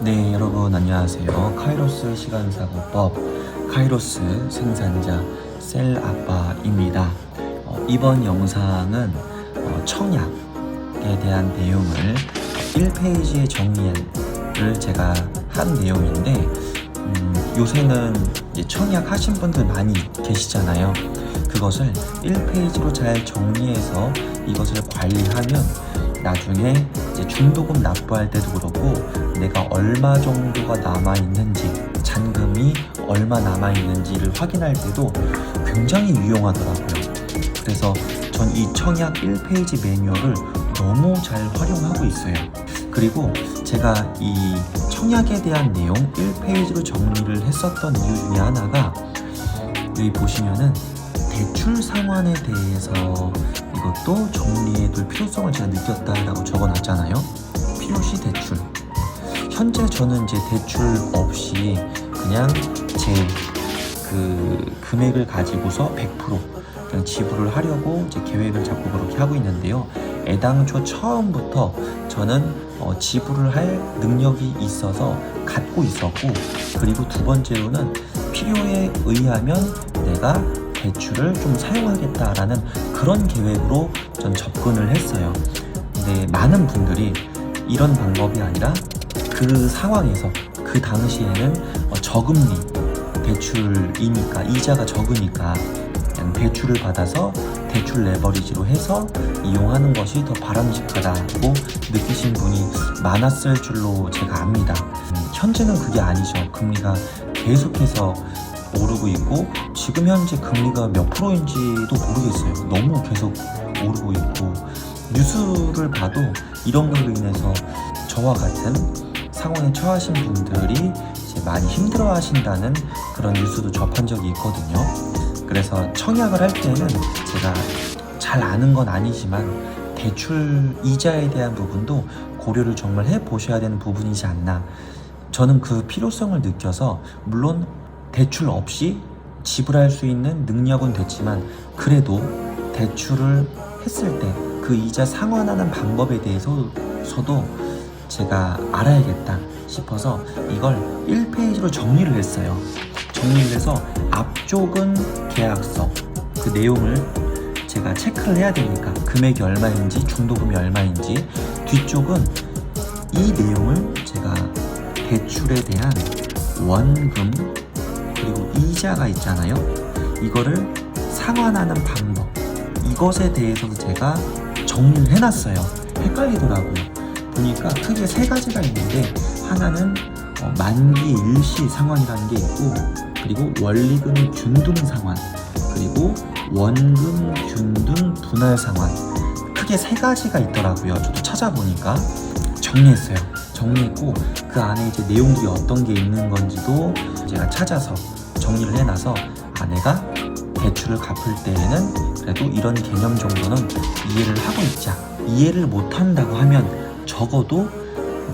네, 여러분 안녕하세요. 카이로스 시간사고법 카이로스 생산자 셀아빠입니다. 이번 영상은 청약에 대한 내용을 1페이지에 정리를 제가 한 내용인데 요새는 청약 하신 분들 많이 계시잖아요. 그것을 1페이지로 잘 정리해서 이것을 관리하면 나중에 이제 중도금 납부할 때도 그렇고 내가 얼마 정도가 남아있는지, 잔금이 얼마 남아있는지를 확인할 때도 굉장히 유용하더라고요. 그래서 전 이 청약 1페이지 매뉴얼을 너무 잘 활용하고 있어요. 그리고 제가 이 청약에 대한 내용 1페이지로 정리를 했었던 이유 중에 하나가, 여기 보시면은 대출 상환에 대해서 이것도 정리해둘 필요성을 제가 느꼈다라고 적어놨잖아요. 필요시 대출. 현재 저는 이제 대출 없이 그냥 제 금액을 가지고서 100% 그냥 지불을 하려고 이제 계획을 잡고 그렇게 하고 있는데요. 애당초 처음부터 저는 지불을 할 능력이 있어서 갖고 있었고, 그리고 두 번째로는 필요에 의하면 내가 대출을 좀 사용하겠다라는 그런 계획으로 전 접근을 했어요. 근데 많은 분들이 이런 방법이 아니라 그 상황에서 그 당시에는 저금리 대출이니까 이자가 적으니까 그냥 대출을 받아서 대출 레버리지로 해서 이용하는 것이 더 바람직하다고 느끼신 분이 많았을 줄로 제가 압니다. 현재는 그게 아니죠. 금리가 계속해서 오르고 있고, 지금 현재 금리가 몇 프로인지도 모르겠어요. 너무 계속 오르고 있고, 뉴스를 봐도 이런 걸로 인해서 저와 같은 상황에 처하신 분들이 이제 많이 힘들어 하신다는 그런 뉴스도 접한 적이 있거든요. 그래서 청약을 할 때는 제가 잘 아는 건 아니지만 대출 이자에 대한 부분도 고려를 정말 해보셔야 되는 부분이지 않나. 저는 그 필요성을 느껴서, 물론 대출 없이 지불할 수 있는 능력은 됐지만 그래도 대출을 했을 때 그 이자 상환하는 방법에 대해서도 제가 알아야겠다 싶어서 이걸 1페이지로 정리를 했어요. 정리를 해서 앞쪽은 계약서, 그 내용을 제가 체크를 해야 되니까 금액이 얼마인지, 중도금이 얼마인지, 뒤쪽은 이 내용을 제가 대출에 대한 원금 그리고 이자가 있잖아요. 이거를 상환하는 방법, 이것에 대해서도 제가 정리를 해놨어요. 헷갈리더라고요. 보니까 크게 세 가지가 있는데, 하나는 만기 일시 상환이라는 게 있고, 그리고 원리금 균등 상환, 그리고 원금 균등 분할 상환, 크게 세 가지가 있더라고요. 저도 찾아보니까 정리했어요. 정리했고, 그 안에 이제 내용들이 어떤 게 있는 건지도 제가 찾아서 정리를 해놔서, 내가 대출을 갚을 때에는 그래도 이런 개념 정도는 이해를 하고 있자. 이해를 못한다고 하면 적어도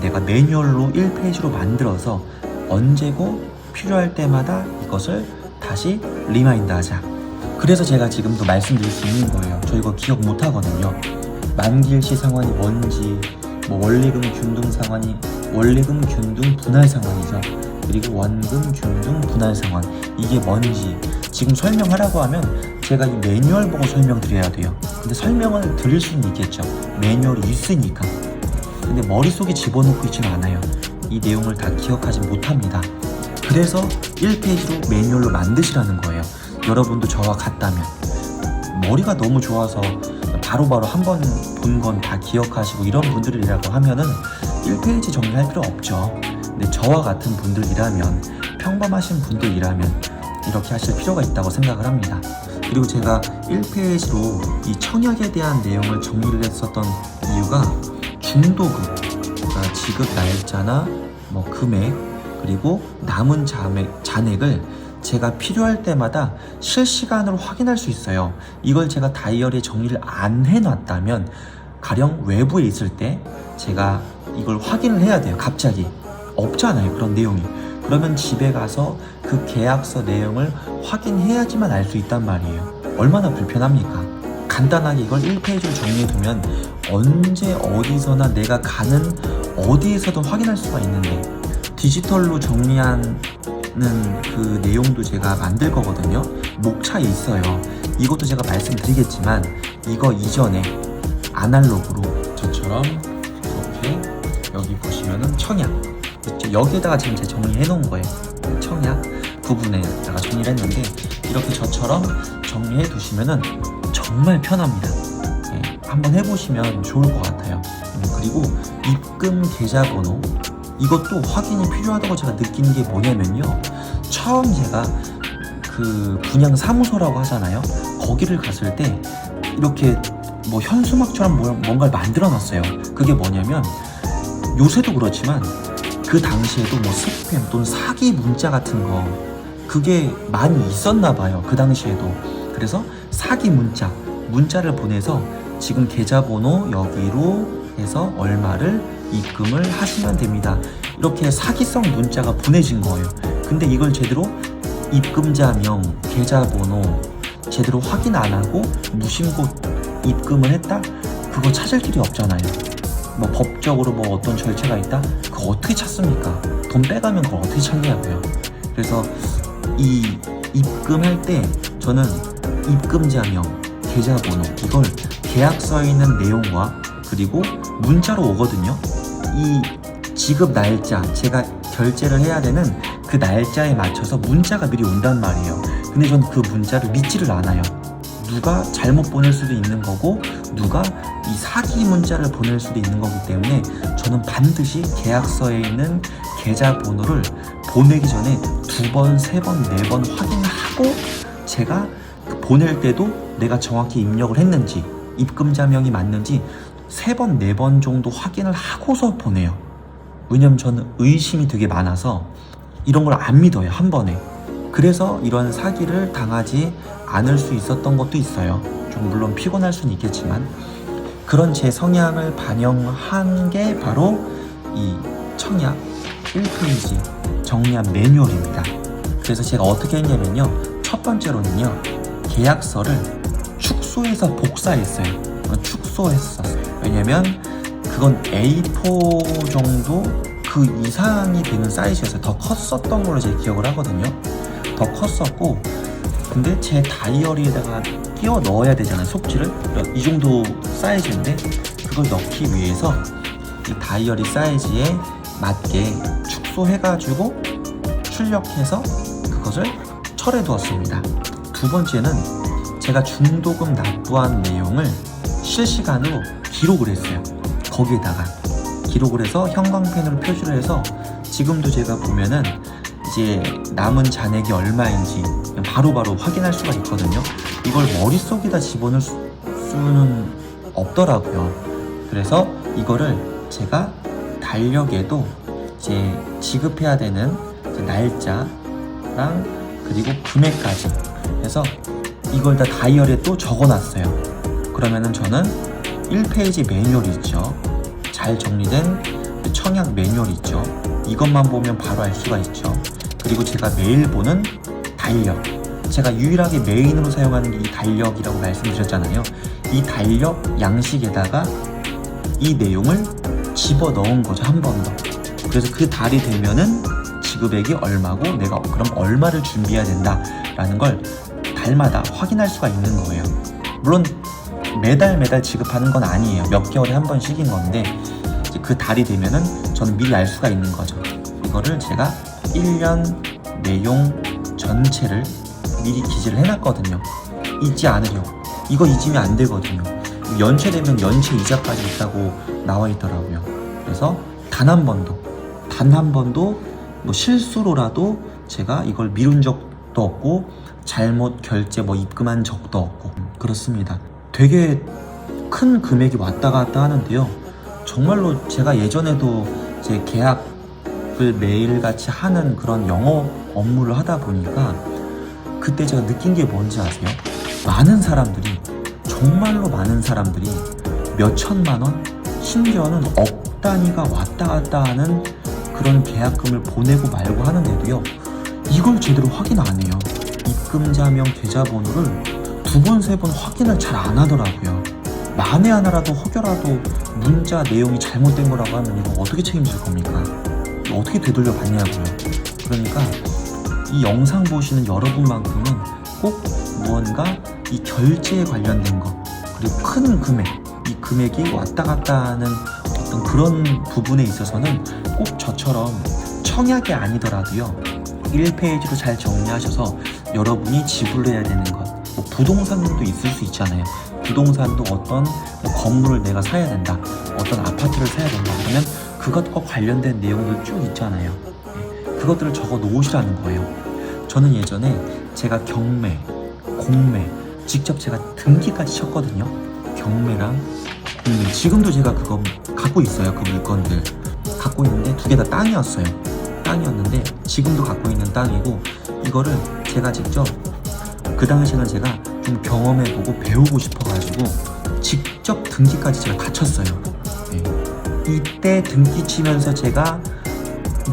내가 매뉴얼로 1페이지로 만들어서 언제고 필요할 때마다 이것을 다시 리마인드 하자. 그래서 제가 지금도 말씀드릴 수 있는 거예요. 저 이거 기억 못 하거든요. 만기일시 상환이 뭔지, 원리금 균등 상환이 원리금 균등 분할 상환이죠. 그리고 원금 균등 분할 상환, 이게 뭔지 지금 설명하라고 하면 제가 이 매뉴얼 보고 설명드려야 돼요. 근데 설명을 드릴 수는 있겠죠. 매뉴얼이 있으니까. 근데 머릿속에 집어넣고 있지는 않아요. 이 내용을 다 기억하지 못합니다. 그래서 1페이지로 매뉴얼로 만드시라는 거예요. 여러분도 저와 같다면, 머리가 너무 좋아서 바로바로 한 번 본 건 다 기억하시고 이런 분들이라고 하면은 1페이지 정리할 필요 없죠. 근데 저와 같은 분들이라면, 평범하신 분들이라면 이렇게 하실 필요가 있다고 생각을 합니다. 그리고 제가 1페이지로 이 청약에 대한 내용을 정리를 했었던 이유가, 중도금, 그러니까 지급 날짜나 금액, 그리고 남은 잔액을 제가 필요할 때마다 실시간으로 확인할 수 있어요. 이걸 제가 다이어리에 정리를 안 해놨다면, 가령 외부에 있을 때 제가 이걸 확인을 해야 돼요. 갑자기 없잖아요, 그런 내용이. 그러면 집에 가서 그 계약서 내용을 확인해야지만 알 수 있단 말이에요. 얼마나 불편합니까? 간단하게 이걸 1페이지로 정리해두면 언제 어디서나 내가 가는 어디에서든 확인할 수가 있는데, 디지털로 정리하는 그 내용도 제가 만들 거거든요. 목차에 있어요. 이것도 제가 말씀드리겠지만, 이거 이전에 아날로그로 저처럼 이렇게 여기 보시면은 청약 있죠? 여기에다가 지금 제가 정리해 놓은 거예요. 청약 부분에다가 정리를 했는데, 이렇게 저처럼 정리해 두시면은 정말 편합니다. 네, 한번 해보시면 좋을 것 같아요. 그리고 입금 계좌번호, 이것도 확인이 필요하다고 제가 느낀 게 뭐냐면요, 처음 제가 그 분양 사무소라고 하잖아요. 거기를 갔을 때 이렇게 뭐 현수막처럼 뭔가를 만들어 놨어요. 그게 뭐냐면, 요새도 그렇지만 그 당시에도 뭐 스팸 또는 사기 문자 같은 거, 그게 많이 있었나 봐요. 그 당시에도. 그래서 사기 문자를 보내서 지금 계좌번호 여기로 해서 얼마를 입금을 하시면 됩니다, 이렇게 사기성 문자가 보내진 거예요. 근데 이걸 제대로 입금자명, 계좌번호 제대로 확인 안 하고 무심코 입금을 했다? 그거 찾을 길이 없잖아요. 뭐 법적으로 뭐 어떤 절차가 있다? 그거 어떻게 찾습니까? 돈 빼가면 그걸 어떻게 찾냐고요. 그래서 이 입금할 때 저는 입금자명, 계좌번호, 이걸 계약서에 있는 내용과 그리고 문자로 오거든요. 이 지급 날짜, 제가 결제를 해야 되는 그 날짜에 맞춰서 문자가 미리 온단 말이에요. 근데 전 그 문자를 믿지를 않아요. 누가 잘못 보낼 수도 있는 거고, 누가 이 사기 문자를 보낼 수도 있는 거기 때문에 저는 반드시 계약서에 있는 계좌번호를 보내기 전에 2번, 3번, 4번 확인하고, 제가 보낼 때도 내가 정확히 입력을 했는지, 입금자명이 맞는지 3번, 4번 정도 확인을 하고서 보내요. 왜냐면 저는 의심이 되게 많아서 이런 걸 안 믿어요, 한 번에. 그래서 이런 사기를 당하지 않을 수 있었던 것도 있어요. 좀 물론 피곤할 수는 있겠지만, 그런 제 성향을 반영한 게 바로 이 청약 1페이지 정리한 매뉴얼입니다. 그래서 제가 어떻게 했냐면요, 첫 번째로는요, 계약서를 축소해서 복사했어요. 축소했었어요. 왜냐면 그건 A4 정도 그 이상이 되는 사이즈였어요. 더 컸었던 걸로 제가 기억을 하거든요. 더 컸었고, 근데 제 다이어리에다가 끼워 넣어야 되잖아요, 속지를. 이 정도 사이즈인데 그걸 넣기 위해서 이 다이어리 사이즈에 맞게 축소해가지고 출력해서 그것을 철해 두었습니다. 두 번째는 제가 중도금 납부한 내용을 실시간으로 기록을 했어요. 거기에다가 기록을 해서 형광펜으로 표시를 해서, 지금도 제가 보면은 이제 남은 잔액이 얼마인지 바로바로 확인할 수가 있거든요. 이걸 머릿속에다 집어넣을 수는 없더라고요. 그래서 이거를 제가 달력에도 이제 지급해야 되는 날짜랑 그리고 금액까지 해서 이걸 다 다이어리에 또 적어놨어요. 그러면은 저는 1페이지 매뉴얼이 있죠. 잘 정리된 청약 매뉴얼이 있죠. 이것만 보면 바로 알 수가 있죠. 그리고 제가 매일 보는 달력, 제가 유일하게 메인으로 사용하는 게 이 달력이라고 말씀드렸잖아요. 이 달력 양식에다가 이 내용을 집어 넣은 거죠, 한 번 더. 그래서 그 달이 되면은 지급액이 얼마고 내가 그럼 얼마를 준비해야 된다라는 걸 달마다 확인할 수가 있는 거예요. 물론 매달 지급하는 건 아니에요. 몇 개월에 한 번씩인 건데, 이제 그 달이 되면은 저는 미리 알 수가 있는 거죠. 이거를 제가 1년 내용 전체를 미리 기재를 해놨거든요. 잊지 않으려고. 이거 잊으면 안 되거든요. 연체되면 연체 이자까지 있다고 나와 있더라고요. 그래서 단 한 번도 뭐 실수로라도 제가 이걸 미룬 적도 없고, 잘못 결제 입금한 적도 없고, 그렇습니다. 되게 큰 금액이 왔다 갔다 하는데요, 정말로 제가 예전에도 제 계약을 매일같이 하는 그런 영업 업무를 하다 보니까 그때 제가 느낀 게 뭔지 아세요? 많은 사람들이, 정말로 많은 사람들이 몇 천만 원, 심지어는 억 단위가 왔다 갔다 하는 그런 계약금을 보내고 말고 하는데도요, 이걸 제대로 확인 안 해요. 입금자명, 계좌번호를 2번, 3번 확인을 잘 안 하더라고요. 만에 하나라도 혹여라도 문자 내용이 잘못된 거라고 하면 이거 어떻게 책임질 겁니까? 이거 어떻게 되돌려 받냐고요. 그러니까 이 영상 보시는 여러분만큼은 꼭 무언가 이 결제에 관련된 거, 그리고 큰 금액, 이 금액이 왔다 갔다 하는 어떤 그런 부분에 있어서는 꼭 저처럼 청약이 아니더라도요 1페이지로 잘 정리하셔서 여러분이 지불을 해야 되는 것, 뭐 부동산도 있을 수 있잖아요. 부동산도 어떤 뭐 건물을 내가 사야 된다, 어떤 아파트를 사야 된다 하면 그것과 관련된 내용들 쭉 있잖아요. 그것들을 적어 놓으시라는 거예요. 저는 예전에 제가 경매, 공매 직접 제가 등기까지 쳤거든요. 경매랑 공매. 지금도 제가 그거 갖고 있어요. 그 물건들 갖고 있는데 두 개 다 땅이었는데 지금도 갖고 있는 땅이고, 이거를 제가 직접 그 당시에는 제가 좀 경험해보고 배우고 싶어가지고 직접 등기까지 제가 다 쳤어요. 네. 이때 등기 치면서 제가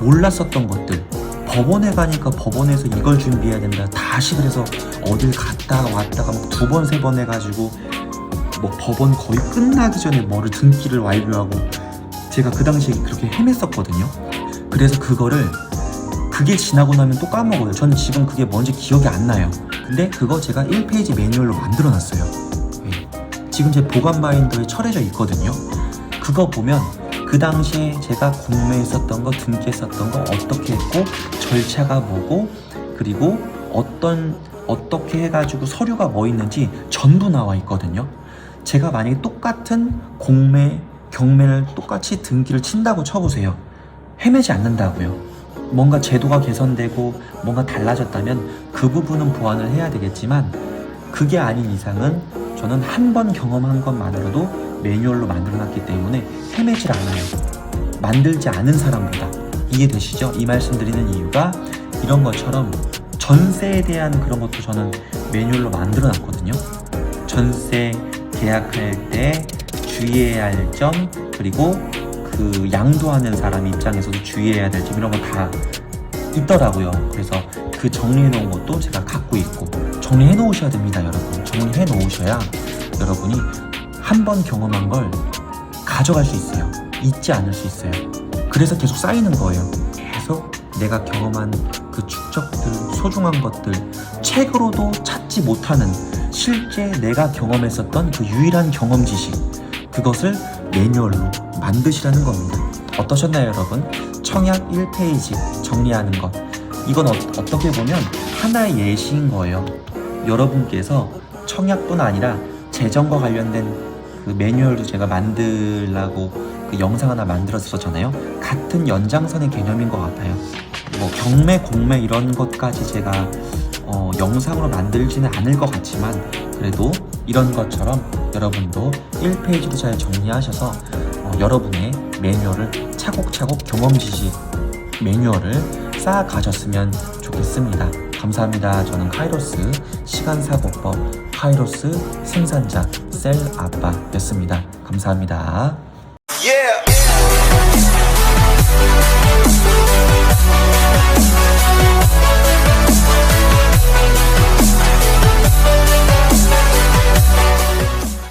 몰랐었던 것들, 법원에 가니까 법원에서 이걸 준비해야 된다, 다시 그래서 어딜 갔다 왔다가 막 두 번 세 번 해가지고 뭐 법원 거의 끝나기 전에 뭐를 등기를 완료하고, 제가 그 당시에 그렇게 헤맸었거든요. 그래서 그게 지나고 나면 또 까먹어요. 전 지금 그게 뭔지 기억이 안 나요. 근데 그거 제가 1페이지 매뉴얼로 만들어놨어요. 네. 지금 제 보관 바인더에 철해져 있거든요. 그거 보면 그 당시에 제가 공매했었던 거, 등기했었던 거 어떻게 했고, 절차가 뭐고, 그리고 어떻게 해가지고 서류가 뭐 있는지 전부 나와 있거든요. 제가 만약에 똑같은 공매, 경매를 똑같이 등기를 친다고 쳐보세요. 헤매지 않는다고요. 뭔가 제도가 개선되고 뭔가 달라졌다면 그 부분은 보완을 해야 되겠지만, 그게 아닌 이상은 저는 한 번 경험한 것만으로도 매뉴얼로 만들어놨기 때문에 헤매질 않아요. 만들지 않은 사람보다. 이해되시죠? 이 말씀 드리는 이유가 이런 것처럼 전세에 대한 그런 것도 저는 매뉴얼로 만들어놨거든요. 전세 계약할 때 주의해야 할 점, 그리고 그 양도하는 사람 입장에서도 주의해야 될 점, 이런 거 다 있더라고요. 그래서 그 정리해 놓은 것도 제가 갖고 있고, 정리해 놓으셔야 됩니다, 여러분. 정리해 놓으셔야 여러분이 한 번 경험한 걸 가져갈 수 있어요. 잊지 않을 수 있어요. 그래서 계속 쌓이는 거예요. 계속 내가 경험한 그 축적들, 소중한 것들, 책으로도 찾지 못하는 실제 내가 경험했었던 그 유일한 경험 지식, 그것을 매뉴얼로 만드시라는 겁니다. 어떠셨나요, 여러분? 청약 1페이지 정리하는 것, 이건 어떻게 보면 하나의 예시인 거예요. 여러분께서 청약뿐 아니라 재정과 관련된 그 매뉴얼도 제가 만들라고 그 영상 하나 만들었었잖아요. 같은 연장선의 개념인 것 같아요. 뭐 경매, 공매 이런 것까지 제가 영상으로 만들지는 않을 것 같지만, 그래도 이런 것처럼 여러분도 1페이지로 잘 정리하셔서 여러분의 매뉴얼을 차곡차곡 경험 지식 매뉴얼을 쌓아 가셨으면 좋겠습니다. 감사합니다. 저는 카이로스 시간사고법 카이로스 생산자 셀 아빠였습니다. 감사합니다.